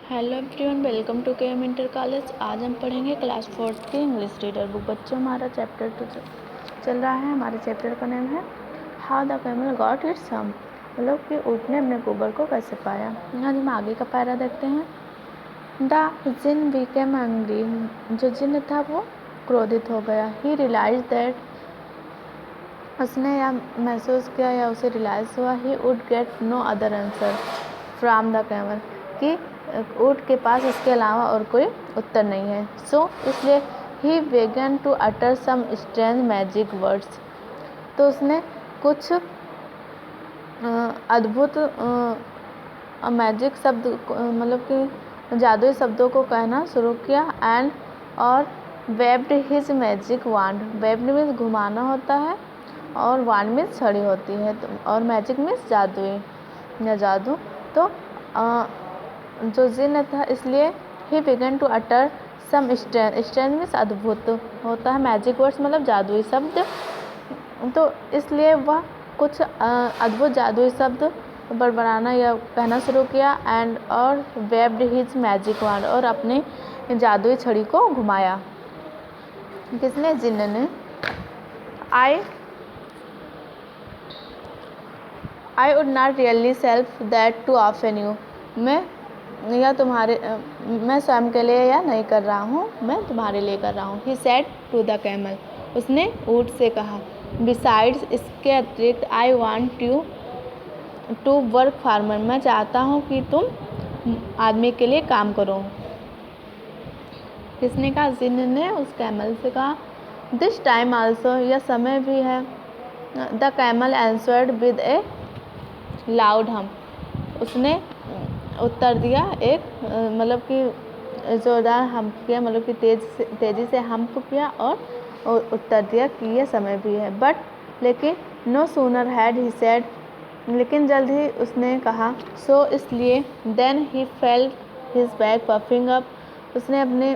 Hello everyone, welcome to KM inter college. आज हम पढ़ेंगे क्लास 4th की इंग्लिश रीडर बुक। बच्चों, हमारा चैप्टर चल रहा है। हमारे चैप्टर का नेम है how the camel got its hump, मतलब कि ऊँट ने अपने गोबर को कैसे पाया। यहाँ हम आगे का पैरा देखते हैं। द जिन बिकेम एंग्री, जो जिन था वो क्रोधित हो गया। ही रियलाइज दैट, उसने यह महसूस किया या उसे रियलाइज हुआ, he would get no other answer from the camel, कि ऊँट के पास इसके अलावा और कोई उत्तर नहीं है। सो इसलिए he began to utter some strange magic words, तो उसने कुछ अद्भुत मैजिक शब्द, मतलब कि जादुई शब्दों को कहना शुरू किया। एंड और waved his magic wand, waved means घुमाना होता है और वांड मीन्स छड़ी होती है, तो और मैजिक मीन्स जादुई या जादू। तो जो जिन था, इसलिए he began to utter some strange means अद्भुत होता है, मैजिक वर्ड्स मतलब जादुई शब्द। तो इसलिए वह कुछ अद्भुत जादुई शब्द बड़बड़ाना या कहना शुरू किया। एंड और वेब्ड हिज मैजिक वांड, और अपनी जादुई छड़ी को घुमाया। किसने? जिन ने। I would not really self that to often you, मैं स्वयं के लिए यह नहीं कर रहा हूँ, मैं तुम्हारे लिए कर रहा हूँ। He said to the camel, उसने ऊँट से कहा। बिसाइड्स, इसके अतिरिक्त, I want you to work farmer, मैं चाहता हूँ कि तुम आदमी के लिए काम करो। किसने कहा? जिन ने उस कैमल से कहा। दिस टाइम आल्सो, यह समय भी है। The camel answered with A loud hump, उसने उत्तर दिया एक मतलब कि जोरदार हम्प किया, मतलब कि तेज़ी से हम्प किया और उत्तर दिया कि यह समय भी है। बट लेकिन no sooner had he said, लेकिन जल्द ही उसने कहा। सो इसलिए then he felt his back puffing up, उसने अपने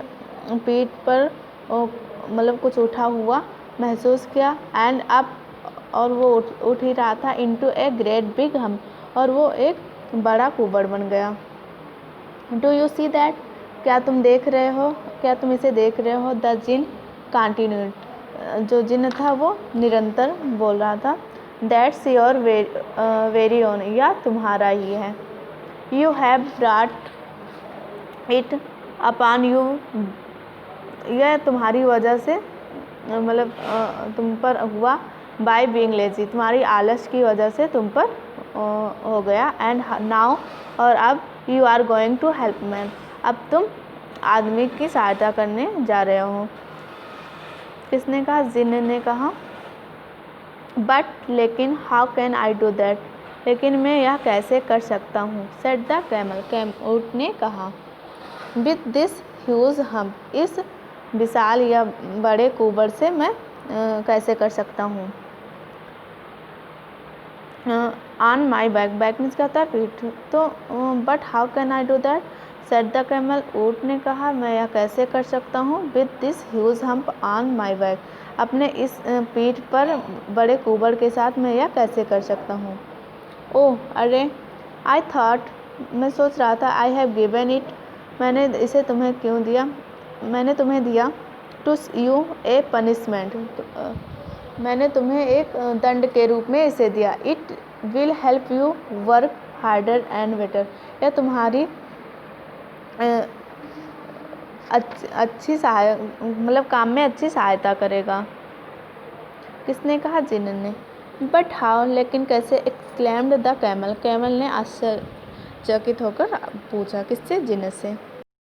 पीठ पर मतलब कुछ उठा हुआ महसूस किया। एंड अप, और वो उठ ही रहा था। Into a great big hump, और वो एक बड़ा कुबड़ बन गया। डू यू सी दैट, क्या तुम देख रहे हो, क्या तुम इसे देख रहे हो? द जिन कंटिन्यूड, जो जिन था वो निरंतर बोल रहा था। दैट्स योर वेरी ओन, या तुम्हारा ही है। You have brought it upon you, यह तुम्हारी वजह से मतलब तुम पर हुआ। बाय बीइंग लेजी, तुम्हारी आलस की वजह से तुम पर हो गया। एंड नाउ, और अब, you are going to help man, अब तुम आदमी की सहायता करने जा रहे हो। किसने कहा? जिन ने कहा। बट लेकिन, how can I do that, लेकिन मैं यह कैसे कर सकता हूँ? सेड द कैमल, ऊँट ने कहा। विथ दिस ह्यूज हम्प, इस विशाल या बड़े कुबड़ से मैं कैसे कर सकता हूँ? On my back, back means क्या होता है? पीठ। तो but how can I do that, said the camel, ऊँट ने कहा, मैं यह कैसे कर सकता हूँ? With this huge hump on my back, अपने इस पीठ पर बड़े कुबड़ के साथ मैं यह कैसे कर सकता हूँ? ओह, अरे, आई थॉट, मैं सोच रहा था। आई हैव गिवन इट, मैंने इसे तुम्हें क्यों दिया, मैंने तुम्हें दिया। टू यू ए पनिशमेंट, मैंने तुम्हें एक दंड के रूप में इसे दिया। It will help you work harder and better, यह तुम्हारी अच्छी मतलब काम में अच्छी सहायता करेगा। किसने कहा? जिन ने। बट हाउ, लेकिन कैसे? एक्सक्लेम्ड द कैमल, कैमल ने आश्चर्यचकित होकर पूछा। किससे? जिन से।